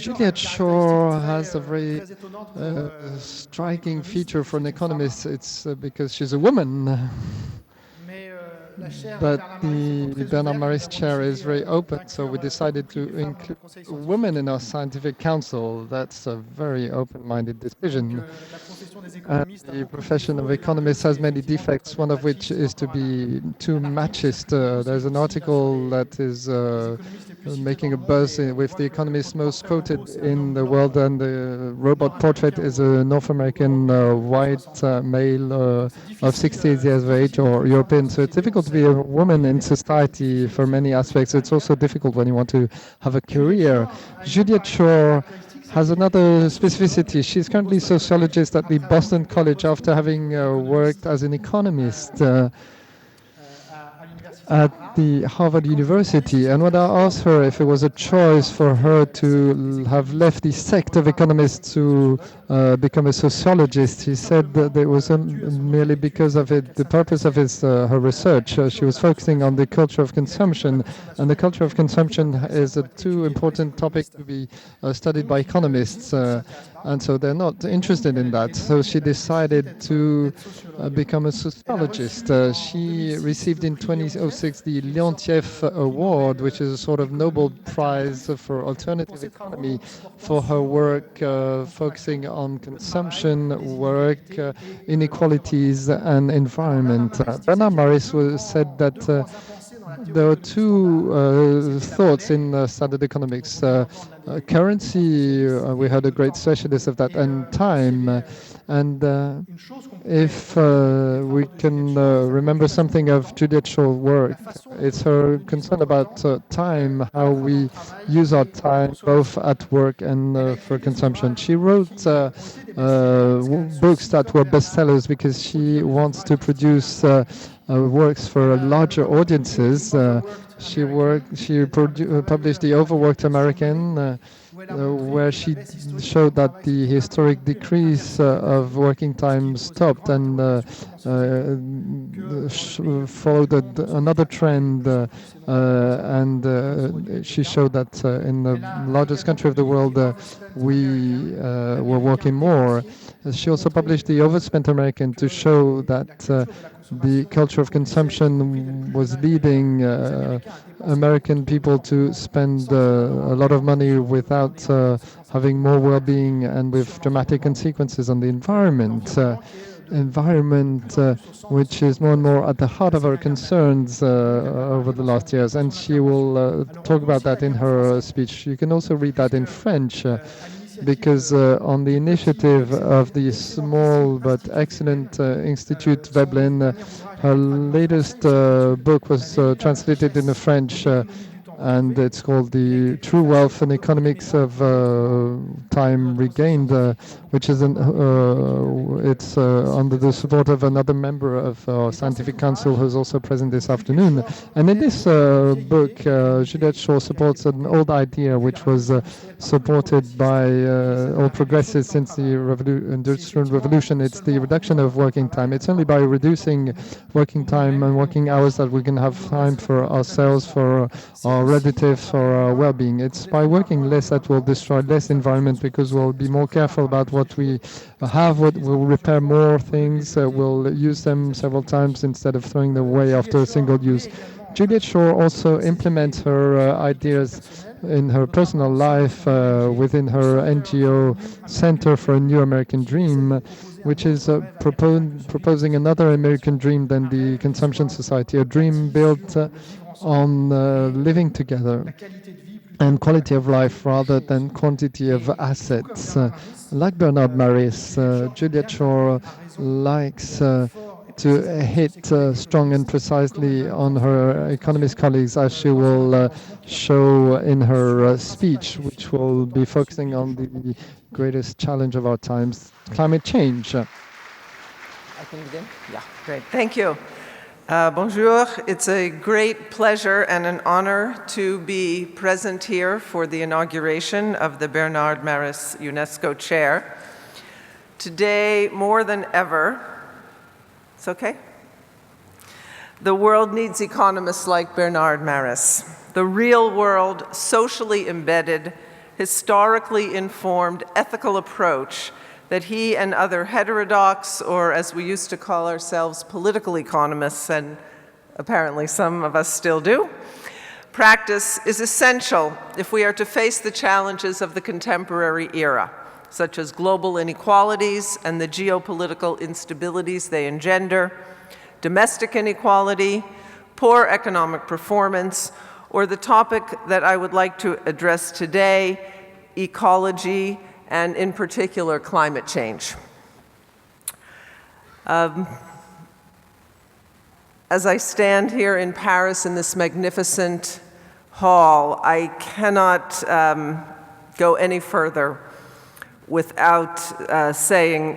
Juliet Schor has a very striking feature for an economist. It's because she's a woman. But the Bernard Maris chair is very open, so we decided to include women in our scientific council. That's a very open-minded decision. The profession of economist has many defects, one of which is to be too machist. There's an article that is making a buzz with the economist most quoted in the world, and the robot portrait is a North American white male of 60 years of age or European. So it's difficult to be a woman in society for many aspects. It's also difficult when you want to have a career. Juliet Schor has another specificity. She's currently a sociologist at the Boston College after having worked as an economist at the Harvard University. And when I asked her if it was a choice for her to have left the sect of economists to become a sociologist, she said that it was merely because of it, the purpose of her research. She was focusing on the culture of consumption, and the culture of consumption is a too important topic to be studied by economists. And so they're not interested in that. So she decided to become a sociologist. She received in 2006 the Leontief Award, which is a sort of Nobel Prize for alternative economy, for her work focusing on consumption, work, inequalities, and environment. Bernard Maris said that there are two thoughts in standard economics. Currency, we had a great specialist of that, and time. And if we can remember something of Juliet Schor's work, it's her concern about time, how we use our time both at work and for consumption. She wrote books that were bestsellers because she wants to produce works for larger audiences. She published The Overworked American, where she showed that the historic decrease of working time stopped and followed another trend, and she showed that in the largest country of the world we were working more. She also published The Overspent American to show that the culture of consumption was leading American people to spend a lot of money without having more well-being, and with dramatic consequences on the environment. Which is more and more at the heart of our concerns over the last years, and she will talk about that in her speech. You can also read that in French. Because on the initiative of the small but excellent Institute Veblen, her latest book was translated into French, and it's called The True Wealth and Economics of Time Regained, which is it's under the support of another member of our scientific council who's also present this afternoon. And in this book, Juliet Schor supports an old idea which was supported by all progressives since the Industrial Revolution. It's the reduction of working time. It's only by reducing working time and working hours that we can have time for ourselves, for our relatives, for our well-being. It's by working less that we'll destroy less environment, because we'll be more careful about what we have, we'll repair more things, we'll use them several times instead of throwing them away after a single use. Juliet Schor also implements her ideas in her personal life within her NGO Center for a New American Dream, which is proposing another American dream than the consumption society, a dream built on living together and quality of life rather than quantity of assets. Like Bernard Maris, Juliet Schor likes to hit strong and precisely on her economist colleagues, as she will show in her speech, which will be focusing on the greatest challenge of our times, climate change. I can begin? Yeah, great. Thank you. Bonjour. It's a great pleasure and an honor to be present here for the inauguration of the Bernard Maris UNESCO Chair. Today, more than ever, it's okay? The world needs economists like Bernard Maris, the real world, socially embedded, historically informed, ethical approach that he and other heterodox, or as we used to call ourselves, political economists, and apparently some of us still do, practice is essential if we are to face the challenges of the contemporary era, such as global inequalities and the geopolitical instabilities they engender, domestic inequality, poor economic performance, or the topic that I would like to address today, ecology, and in particular, climate change. As I stand here in Paris in this magnificent hall, I cannot go any further without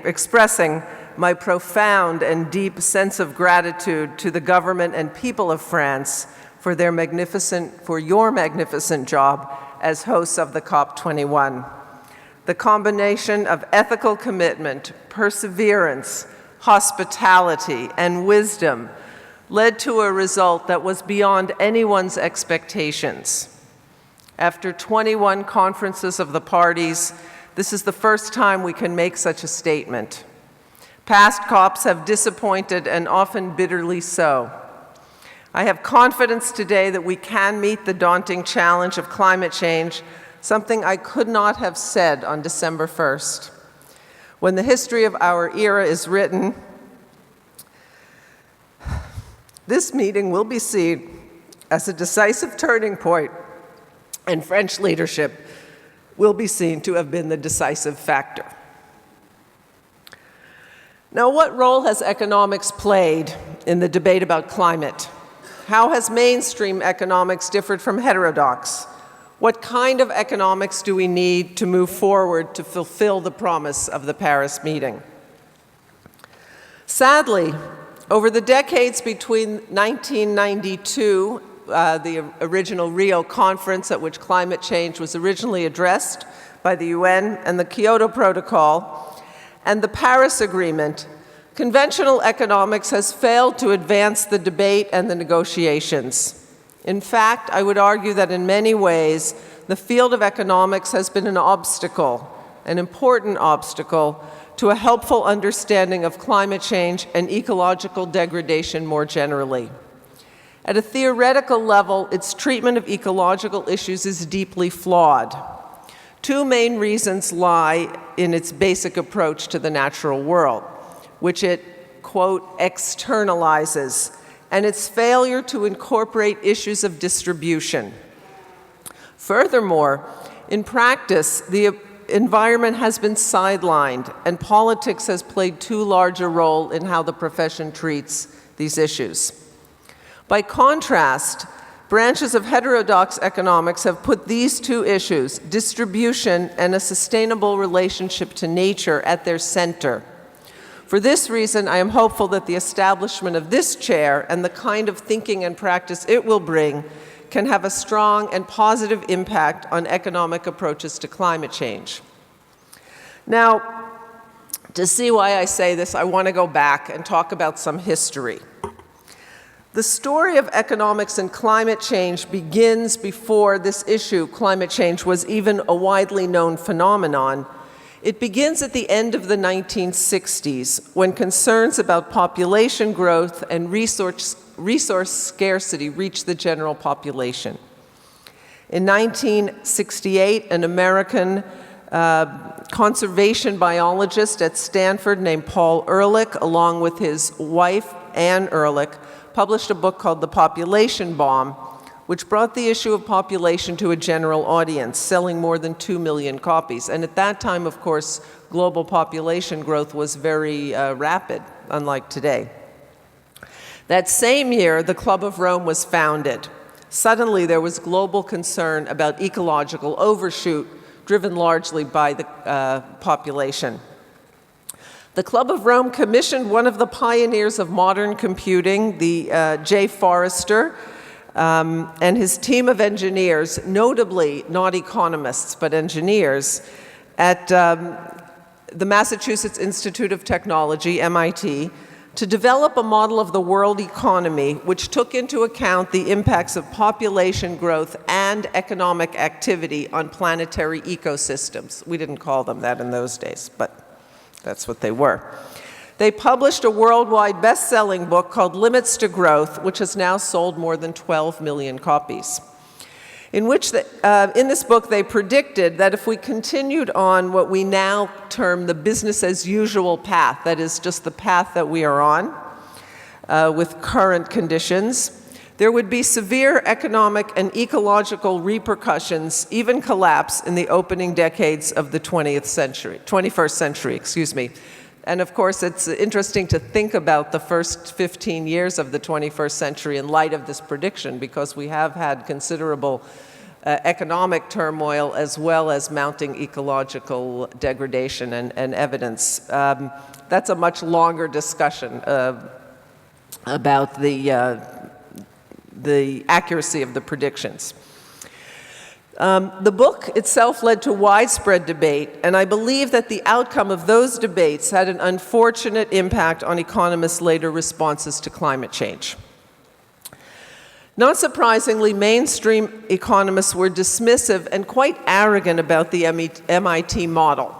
expressing my profound and deep sense of gratitude to the government and people of France for your magnificent job as hosts of the COP21. The combination of ethical commitment, perseverance, hospitality, and wisdom led to a result that was beyond anyone's expectations. After 21 conferences of the parties, this is the first time we can make such a statement. Past COPs have disappointed, and often bitterly so. I have confidence today that we can meet the daunting challenge of climate change, something I could not have said on December 1st. When the history of our era is written, this meeting will be seen as a decisive turning point, and French leadership will be seen to have been the decisive factor. Now, what role has economics played in the debate about climate? How has mainstream economics differed from heterodox? What kind of economics do we need to move forward to fulfill the promise of the Paris meeting? Sadly, over the decades between 1992, the original Rio conference at which climate change was originally addressed by the UN, and the Kyoto Protocol, and the Paris Agreement, conventional economics has failed to advance the debate and the negotiations. In fact, I would argue that in many ways, the field of economics has been an obstacle, an important obstacle, to a helpful understanding of climate change and ecological degradation more generally. At a theoretical level, its treatment of ecological issues is deeply flawed. Two main reasons lie in its basic approach to the natural world, which it, quote, externalizes, and its failure to incorporate issues of distribution. Furthermore, in practice, the environment has been sidelined, and politics has played too large a role in how the profession treats these issues. By contrast, branches of heterodox economics have put these two issues, distribution and a sustainable relationship to nature, at their center. For this reason, I am hopeful that the establishment of this chair and the kind of thinking and practice it will bring can have a strong and positive impact on economic approaches to climate change. Now, to see why I say this, I want to go back and talk about some history. The story of economics and climate change begins before this issue, climate change, was even a widely known phenomenon. It begins at the end of the 1960s, when concerns about population growth and resource scarcity reached the general population. In 1968, an American conservation biologist at Stanford named Paul Ehrlich, along with his wife, Anne Ehrlich, published a book called The Population Bomb, which brought the issue of population to a general audience, selling more than 2 million copies. And at that time, of course, global population growth was very rapid, unlike today. That same year, the Club of Rome was founded. Suddenly, there was global concern about ecological overshoot, driven largely by the population. The Club of Rome commissioned one of the pioneers of modern computing, the J. Forrester, and his team of engineers, notably not economists, but engineers, at the Massachusetts Institute of Technology, MIT, to develop a model of the world economy which took into account the impacts of population growth and economic activity on planetary ecosystems. We didn't call them that in those days, but that's what they were. They published a worldwide best-selling book called Limits to Growth, which has now sold more than 12 million copies. In this book, they predicted that if we continued on what we now term the business-as-usual path, that is just the path that we are on with current conditions, there would be severe economic and ecological repercussions, even collapse, in the opening decades of the 21st century. And of course, it's interesting to think about the first 15 years of the 21st century in light of this prediction, because we have had considerable economic turmoil as well as mounting ecological degradation and evidence. That's a much longer discussion about the accuracy of the predictions. The book itself led to widespread debate, and I believe that the outcome of those debates had an unfortunate impact on economists' later responses to climate change. Not surprisingly, mainstream economists were dismissive and quite arrogant about the MIT model.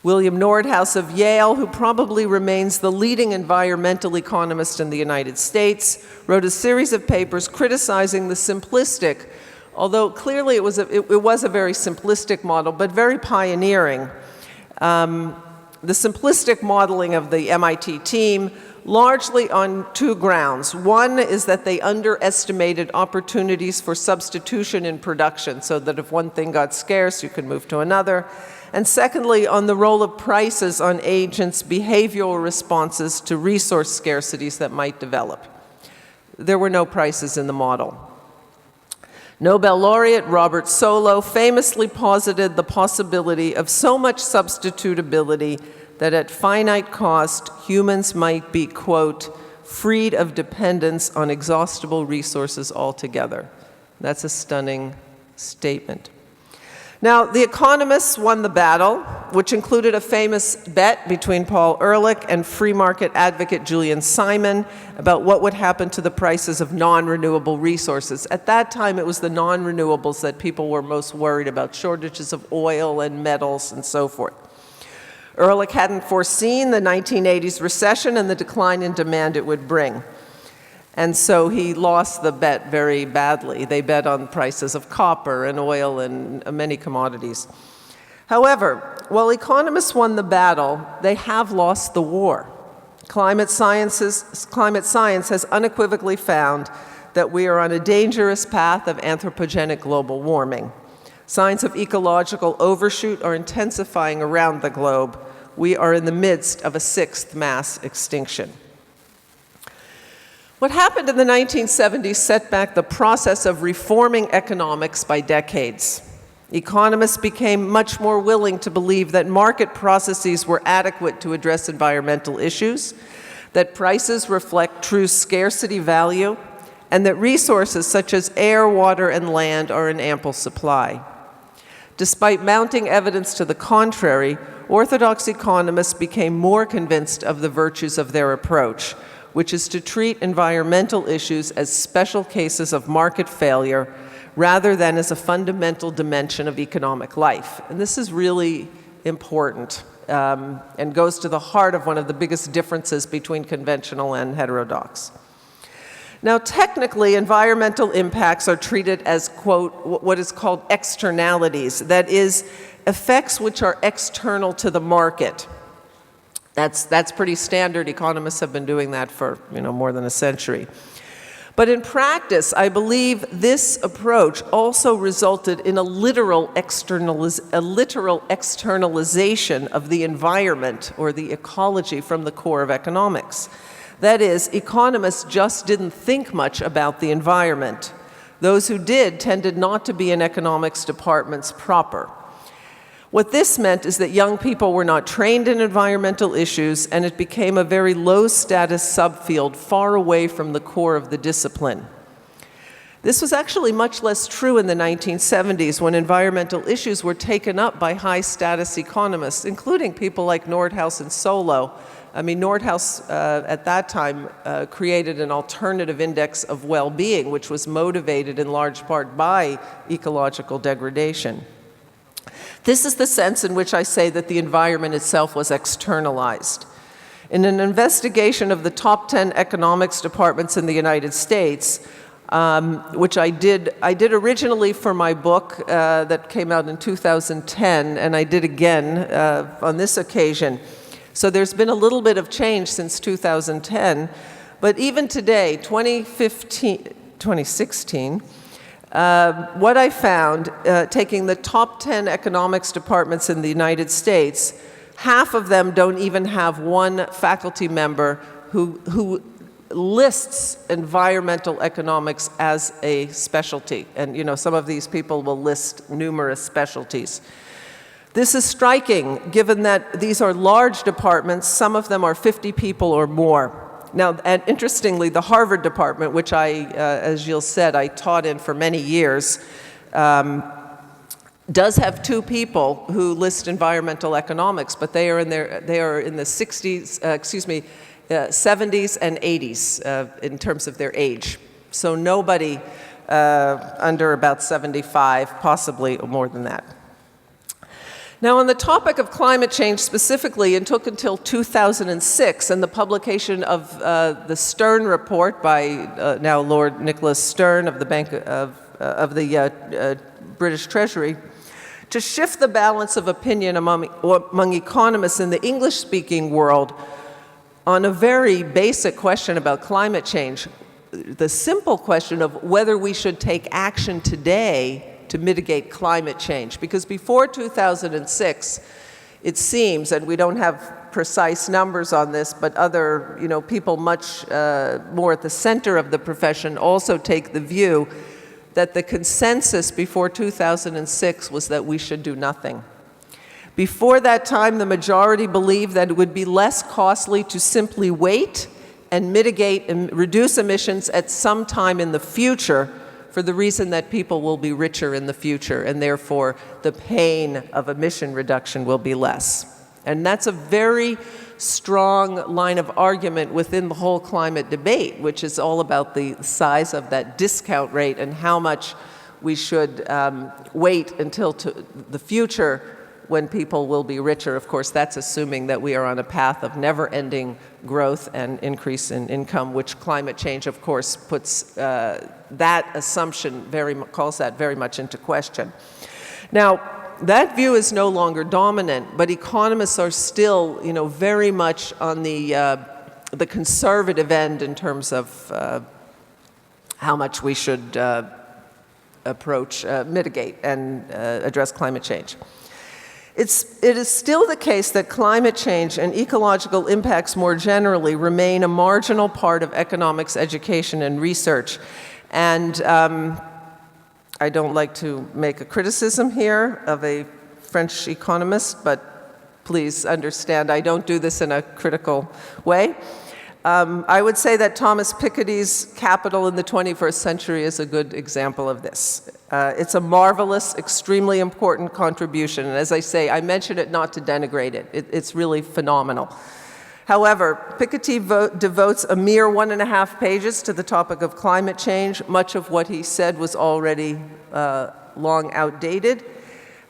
William Nordhaus of Yale, who probably remains the leading environmental economist in the United States, wrote a series of papers criticizing the simplistic, although clearly it was a very simplistic model, but very pioneering. The simplistic modeling of the MIT team, largely on two grounds. One is that they underestimated opportunities for substitution in production, so that if one thing got scarce, you could move to another. And secondly, on the role of prices on agents' behavioral responses to resource scarcities that might develop. There were no prices in the model. Nobel laureate Robert Solow famously posited the possibility of so much substitutability that at finite cost, humans might be, quote, freed of dependence on exhaustible resources altogether. That's a stunning statement. Now, the economists won the battle, which included a famous bet between Paul Ehrlich and free market advocate Julian Simon about what would happen to the prices of non-renewable resources. At that time, it was the non-renewables that people were most worried about, shortages of oil and metals and so forth. Ehrlich hadn't foreseen the 1980s recession and the decline in demand it would bring. And so he lost the bet very badly. They bet on prices of copper and oil and many commodities. However, while economists won the battle, they have lost the war. Climate science has unequivocally found that we are on a dangerous path of anthropogenic global warming. Signs of ecological overshoot are intensifying around the globe. We are in the midst of a sixth mass extinction. What happened in the 1970s set back the process of reforming economics by decades. Economists became much more willing to believe that market processes were adequate to address environmental issues, that prices reflect true scarcity value, and that resources such as air, water, and land are in ample supply. Despite mounting evidence to the contrary, orthodox economists became more convinced of the virtues of their approach, which is to treat environmental issues as special cases of market failure rather than as a fundamental dimension of economic life. And this is really important and goes to the heart of one of the biggest differences between conventional and heterodox. Now, technically, environmental impacts are treated as, quote, what is called externalities, that is, effects which are external to the market. That's pretty standard. Economists have been doing that for more than a century. But in practice, I believe this approach also resulted in a literal externalization of the environment or the ecology from the core of economics. That is, economists just didn't think much about the environment. Those who did tended not to be in economics departments proper. What this meant is that young people were not trained in environmental issues, and it became a very low-status subfield far away from the core of the discipline. This was actually much less true in the 1970s when environmental issues were taken up by high-status economists, including people like Nordhaus and Solow. I mean, Nordhaus at that time created an alternative index of well-being, which was motivated in large part by ecological degradation. This is the sense in which I say that the environment itself was externalized. In an investigation of the top 10 economics departments in the United States, which I did originally for my book that came out in 2010, and I did again on this occasion. So there's been a little bit of change since 2010, but even today, 2016, what I found, taking the top 10 economics departments in the United States, half of them don't even have one faculty member who lists environmental economics as a specialty. And you know, some of these people will list numerous specialties. This is striking, given that these are large departments. Some of them are 50 people or more. Now, and interestingly, the Harvard department, which as Gilles said, I taught in for many years, does have 2 people who list environmental economics, but they are in the 70s and 80s in terms of their age. So nobody under about 75, possibly more than that. Now, on the topic of climate change specifically, it took until 2006 and the publication of the Stern report by now Lord Nicholas Stern of the British Treasury to shift the balance of opinion among economists in the English-speaking world on a very basic question about climate change, the simple question of whether we should take action today to mitigate climate change. Because before 2006, it seems, and we don't have precise numbers on this, but other people much more at the center of the profession also take the view that the consensus before 2006 was that we should do nothing. Before that time, the majority believed that it would be less costly to simply wait and mitigate and reduce emissions at some time in the future, for the reason that people will be richer in the future, and therefore the pain of emission reduction will be less. And that's a very strong line of argument within the whole climate debate, which is all about the size of that discount rate and how much we should wait until the future when people will be richer. Of course, that's assuming that we are on a path of never-ending growth and increase in income, which climate change, of course, puts that assumption calls that very much into question. Now, that view is no longer dominant, but economists are still, very much on the conservative end in terms of how much we should mitigate and address climate change. It is still the case that climate change and ecological impacts more generally remain a marginal part of economics, education, and research. And I don't like to make a criticism here of a French economist, but please understand I don't do this in a critical way. I would say that Thomas Piketty's Capital in the 21st Century is a good example of this. It's a marvelous, extremely important contribution. And as I say, I mention it not to denigrate it. It's really phenomenal. However, Piketty devotes a mere 1.5 pages to the topic of climate change. Much of what he said was already long outdated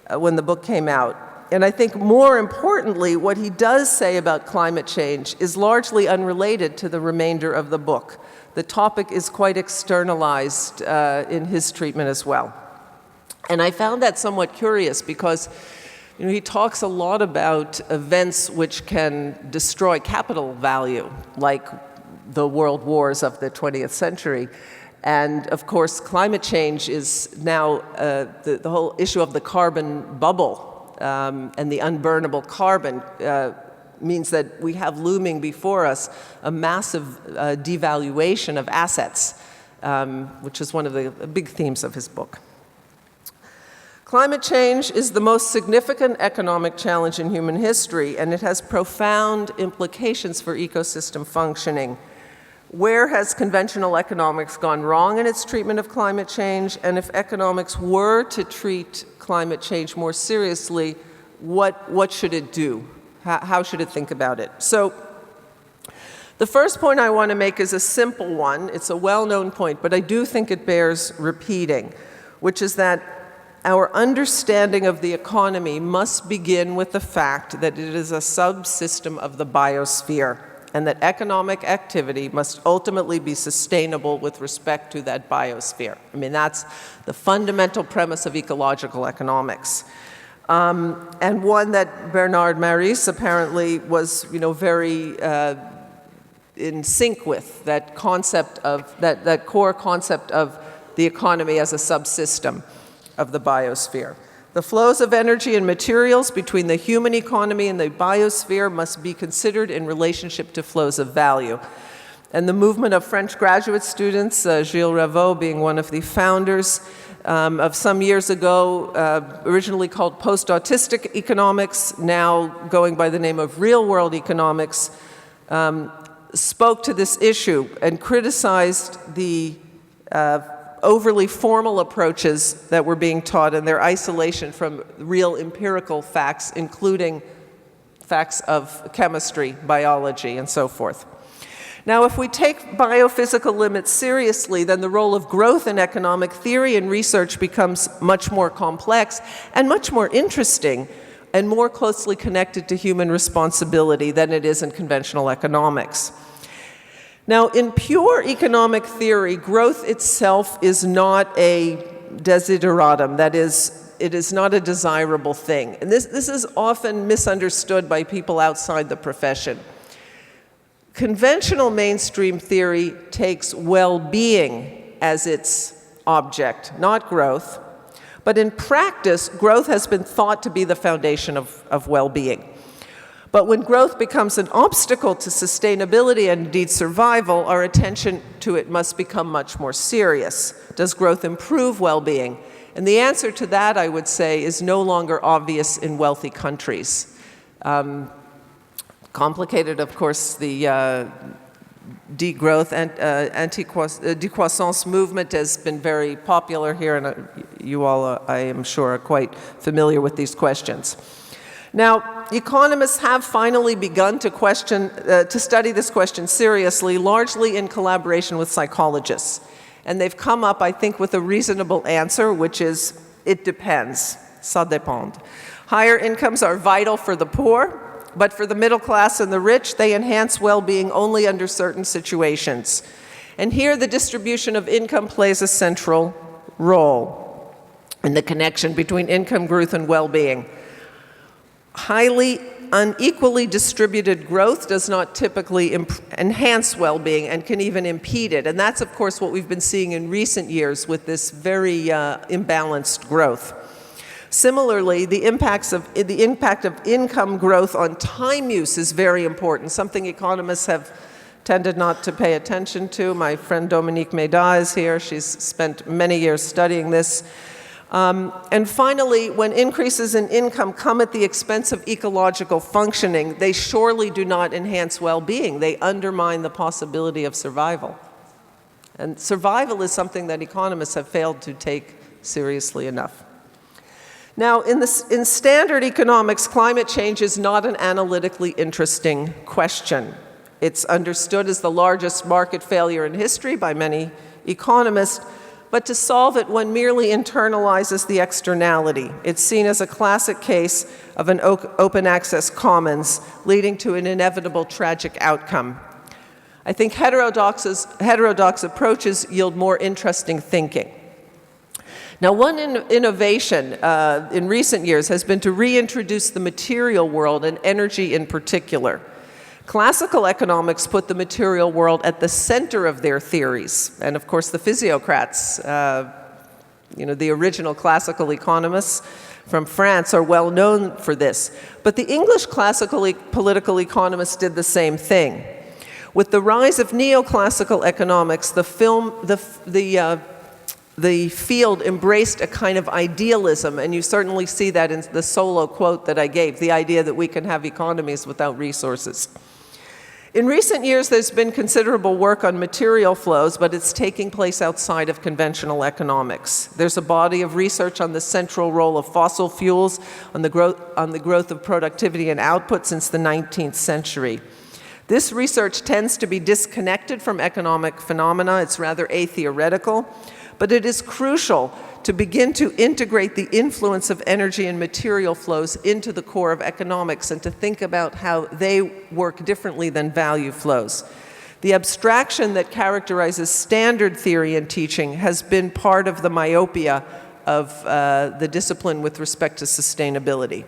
when the book came out. And I think more importantly, what he does say about climate change is largely unrelated to the remainder of the book. The topic is quite externalized in his treatment as well. And I found that somewhat curious because he talks a lot about events which can destroy capital value, like the world wars of the 20th century. And of course, climate change is now the whole issue of the carbon bubble and the unburnable carbon means that we have looming before us a massive devaluation of assets, which is one of the big themes of his book. Climate change is the most significant economic challenge in human history, and it has profound implications for ecosystem functioning. Where has conventional economics gone wrong in its treatment of climate change? And if economics were to treat climate change more seriously, what should it do? How should it think about it? So the first point I want to make is a simple one. It's a well-known point, but I do think it bears repeating, which is that our understanding of the economy must begin with the fact that it is a subsystem of the biosphere, and that economic activity must ultimately be sustainable with respect to that biosphere. I mean, that's the fundamental premise of ecological economics. And one that Bernard Maris apparently was, very in sync with, that concept of, that core concept of the economy as a subsystem of the biosphere. The flows of energy and materials between the human economy and the biosphere must be considered in relationship to flows of value. And the movement of French graduate students, Gilles Ravaud being one of the founders, of some years ago, originally called post-autistic economics, now going by the name of real-world economics, spoke to this issue and criticized the overly formal approaches that were being taught and their isolation from real empirical facts, including facts of chemistry, biology, and so forth. Now, if we take biophysical limits seriously, then the role of growth in economic theory and research becomes much more complex and much more interesting and more closely connected to human responsibility than it is in conventional economics. Now, in pure economic theory, growth itself is not a desideratum. That is, it is not a desirable thing. And this is often misunderstood by people outside the profession. Conventional mainstream theory takes well-being as its object, not growth. But in practice, growth has been thought to be the foundation of well-being. But when growth becomes an obstacle to sustainability and indeed survival, our attention to it must become much more serious. Does growth improve well-being? And the answer to that, I would say, is no longer obvious in wealthy countries. Complicated, of course, the degrowth and decroissance movement has been very popular here, and you all, I am sure, are quite familiar with these questions. Now, economists have finally begun to study this question seriously, largely in collaboration with psychologists. And they've come up, I think, with a reasonable answer, which is, it depends. Ça dépend. Higher incomes are vital for the poor, but for the middle class and the rich, they enhance well-being only under certain situations. And here, the distribution of income plays a central role in the connection between income growth and well-being. Highly unequally distributed growth does not typically enhance well-being and can even impede it. And that's, of course, what we've been seeing in recent years with this very imbalanced growth. Similarly, the impact of income growth on time use is very important, something economists have tended not to pay attention to. My friend Dominique Méda is here. She's spent many years studying this. And finally, when increases in income come at the expense of ecological functioning, they surely do not enhance well-being. They undermine the possibility of survival. And survival is something that economists have failed to take seriously enough. Now, in standard economics, climate change is not an analytically interesting question. It's understood as the largest market failure in history by many economists, but to solve it, one merely internalizes the externality. It's seen as a classic case of an open access commons, leading to an inevitable tragic outcome. I think heterodox approaches yield more interesting thinking. Now, one innovation in recent years has been to reintroduce the material world and energy in particular. Classical economics put the material world at the center of their theories. And of course, the physiocrats, the original classical economists from France are well known for this. But the English classical political economists did the same thing. With the rise of neoclassical economics, the field embraced a kind of idealism, and you certainly see that in the solo quote that I gave, the idea that we can have economies without resources. In recent years, there's been considerable work on material flows, but it's taking place outside of conventional economics. There's a body of research on the central role of fossil fuels on the growth of productivity and output since the 19th century. This research tends to be disconnected from economic phenomena. It's rather atheoretical, but it is crucial to begin to integrate the influence of energy and material flows into the core of economics and to think about how they work differently than value flows. The abstraction that characterizes standard theory and teaching has been part of the myopia of the discipline with respect to sustainability.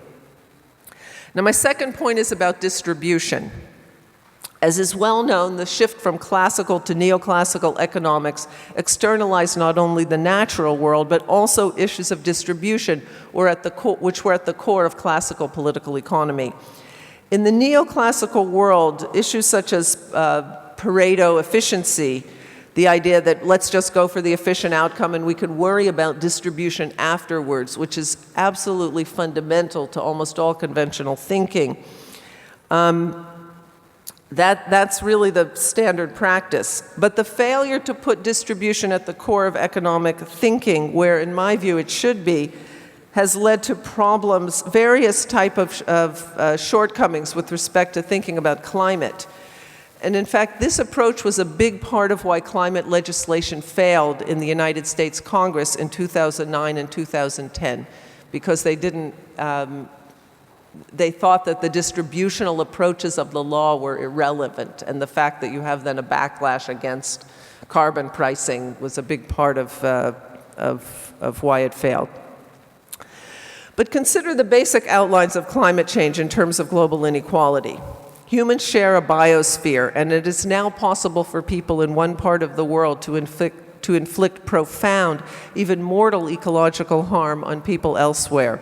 Now, my second point is about distribution. As is well known, the shift from classical to neoclassical economics externalized not only the natural world, but also issues of distribution, which were at the core of classical political economy. In the neoclassical world, issues such as Pareto efficiency, the idea that let's just go for the efficient outcome and we can worry about distribution afterwards, which is absolutely fundamental to almost all conventional thinking. That's really the standard practice. But the failure to put distribution at the core of economic thinking, where in my view it should be, has led to problems, various type of shortcomings with respect to thinking about climate. And in fact, this approach was a big part of why climate legislation failed in the United States Congress in 2009 and 2010, because they didn't they thought that the distributional approaches of the law were irrelevant, and the fact that you have then a backlash against carbon pricing was a big part of why it failed. But consider the basic outlines of climate change in terms of global inequality. Humans share a biosphere, and it is now possible for people in one part of the world to inflict profound, even mortal ecological harm on people elsewhere.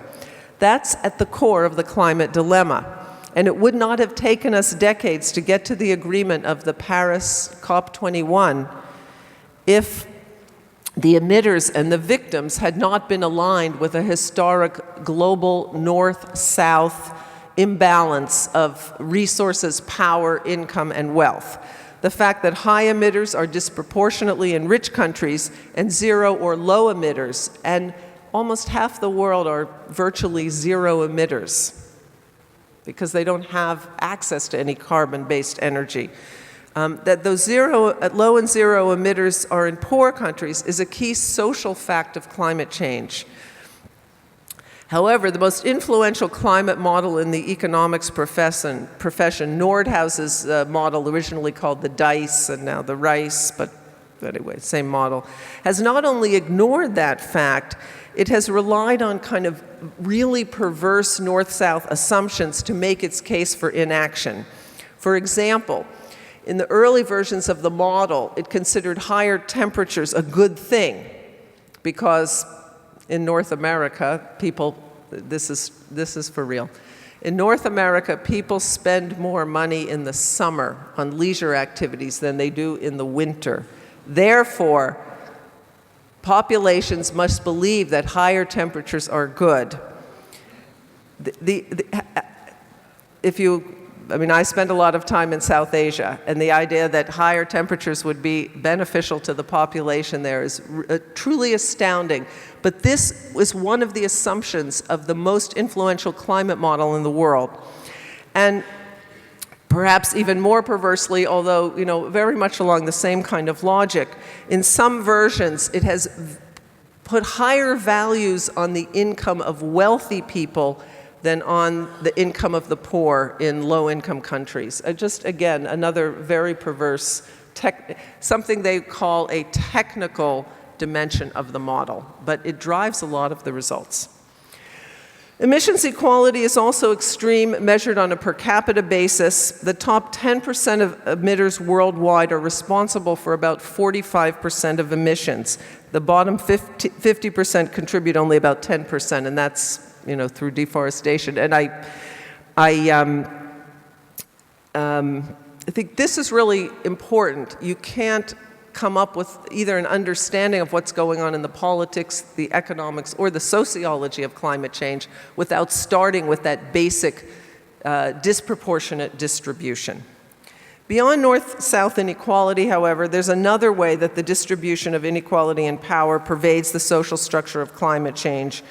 That's at the core of the climate dilemma. And it would not have taken us decades to get to the agreement of the Paris COP21 if the emitters and the victims had not been aligned with a historic global north-south imbalance of resources, power, income, and wealth. The fact that high emitters are disproportionately in rich countries and zero or low emitters, and almost half the world are virtually zero emitters because they don't have access to any carbon-based energy. That those low and zero emitters are in poor countries is a key social fact of climate change. However, the most influential climate model in the economics profession, Nordhaus's model, originally called the DICE and now the RICE, but anyway, same model, has not only ignored that fact, it has relied on kind of really perverse north-south assumptions to make its case for inaction. For example, in the early versions of the model, it considered higher temperatures a good thing because in North America, people, this is for real. In North America, people spend more money in the summer on leisure activities than they do in the winter. Therefore, populations must believe that higher temperatures are good. I spend a lot of time in South Asia, and the idea that higher temperatures would be beneficial to the population there is truly astounding. But this was one of the assumptions of the most influential climate model in the world. And perhaps even more perversely, although very much along the same kind of logic, in some versions it has put higher values on the income of wealthy people than on the income of the poor in low-income countries. Just again, another very perverse, something they call a technical dimension of the model, but it drives a lot of the results. Emissions equality is also extreme, measured on a per capita basis. The top 10% of emitters worldwide are responsible for about 45% of emissions. The bottom 50% contribute only about 10%, and that's through deforestation. And I think this is really important. You can't come up with either an understanding of what's going on in the politics, the economics, or the sociology of climate change without starting with that basic disproportionate distribution. Beyond north-south inequality, however, there's another way that the distribution of inequality and power pervades the social structure of climate change,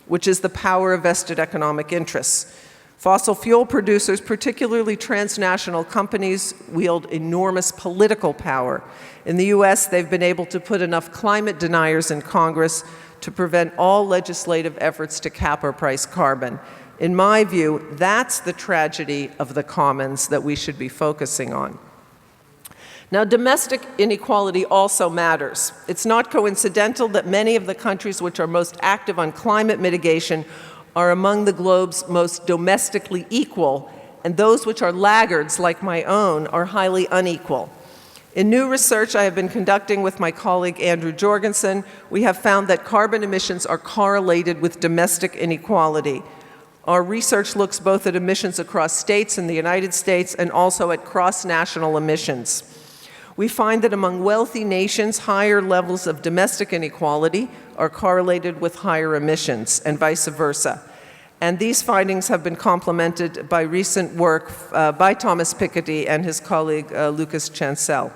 which is the power of vested economic interests. Fossil fuel producers, particularly transnational companies, wield enormous political power. In the US, they've been able to put enough climate deniers in Congress to prevent all legislative efforts to cap or price carbon. In my view, that's the tragedy of the commons that we should be focusing on. Now, domestic inequality also matters. It's not coincidental that many of the countries which are most active on climate mitigation are among the globe's most domestically equal, and those which are laggards, like my own, are highly unequal. In new research I have been conducting with my colleague Andrew Jorgensen, we have found that carbon emissions are correlated with domestic inequality. Our research looks both at emissions across states in the United States and also at cross-national emissions. We find that among wealthy nations, higher levels of domestic inequality are correlated with higher emissions, and vice versa. And these findings have been complemented by recent work by Thomas Piketty and his colleague Lucas Chancel.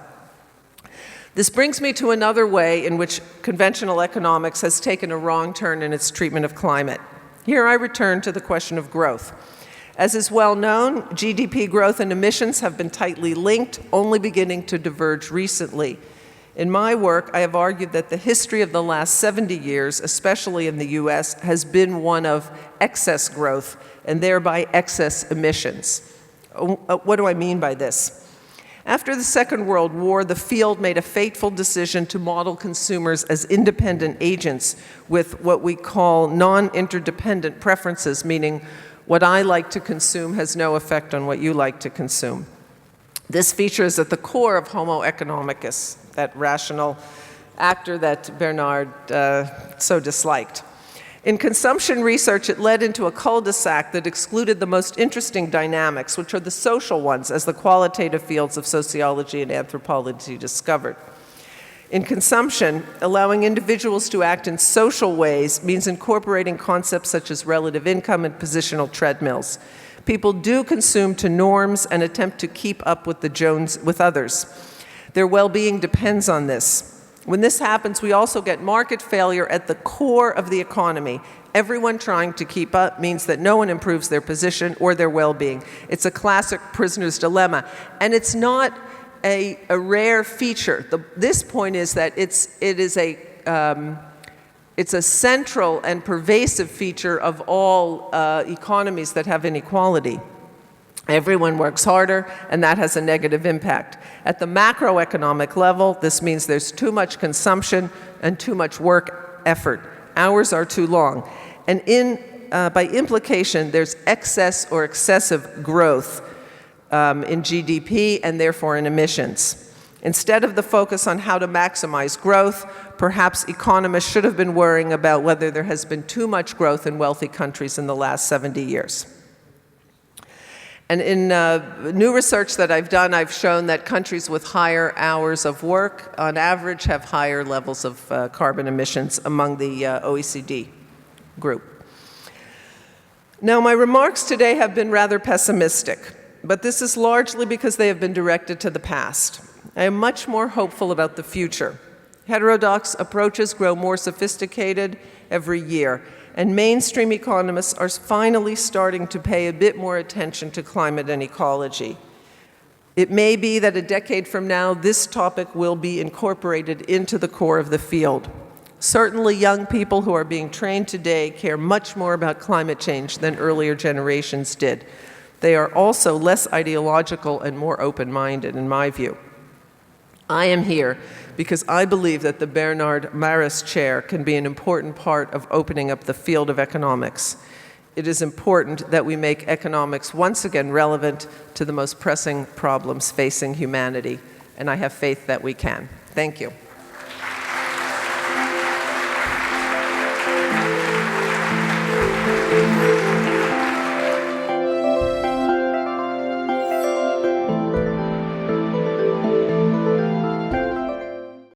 This brings me to another way in which conventional economics has taken a wrong turn in its treatment of climate. Here I return to the question of growth. As is well known, GDP growth and emissions have been tightly linked, only beginning to diverge recently. In my work, I have argued that the history of the last 70 years, especially in the US, has been one of excess growth and thereby excess emissions. What do I mean by this? After the Second World War, the field made a fateful decision to model consumers as independent agents with what we call non-interdependent preferences, meaning what I like to consume has no effect on what you like to consume. This feature is at the core of Homo economicus, that rational actor that Bernard so disliked. In consumption research, it led into a cul-de-sac that excluded the most interesting dynamics, which are the social ones, as the qualitative fields of sociology and anthropology discovered. In consumption, allowing individuals to act in social ways means incorporating concepts such as relative income and positional treadmills. People do consume to norms and attempt to keep up with with others. Their well-being depends on this. When this happens, we also get market failure at the core of the economy. Everyone trying to keep up means that no one improves their position or their well-being. It's a classic prisoner's dilemma. And it's not a rare feature. This point is that it's a central and pervasive feature of all economies that have inequality. Everyone works harder, and that has a negative impact. At the macroeconomic level, this means there's too much consumption and too much work effort. Hours are too long. And by implication, there's excess or excessive growth in GDP and therefore in emissions. Instead of the focus on how to maximize growth, perhaps economists should have been worrying about whether there has been too much growth in wealthy countries in the last 70 years. And in new research that I've done, I've shown that countries with higher hours of work, on average, have higher levels of carbon emissions among the OECD group. Now, my remarks today have been rather pessimistic, but this is largely because they have been directed to the past. I am much more hopeful about the future. Heterodox approaches grow more sophisticated every year, and mainstream economists are finally starting to pay a bit more attention to climate and ecology. It may be that a decade from now, this topic will be incorporated into the core of the field. Certainly, young people who are being trained today care much more about climate change than earlier generations did. They are also less ideological and more open-minded, in my view. I am here because I believe that the Bernard Maris Chair can be an important part of opening up the field of economics. It is important that we make economics once again relevant to the most pressing problems facing humanity, and I have faith that we can. Thank you.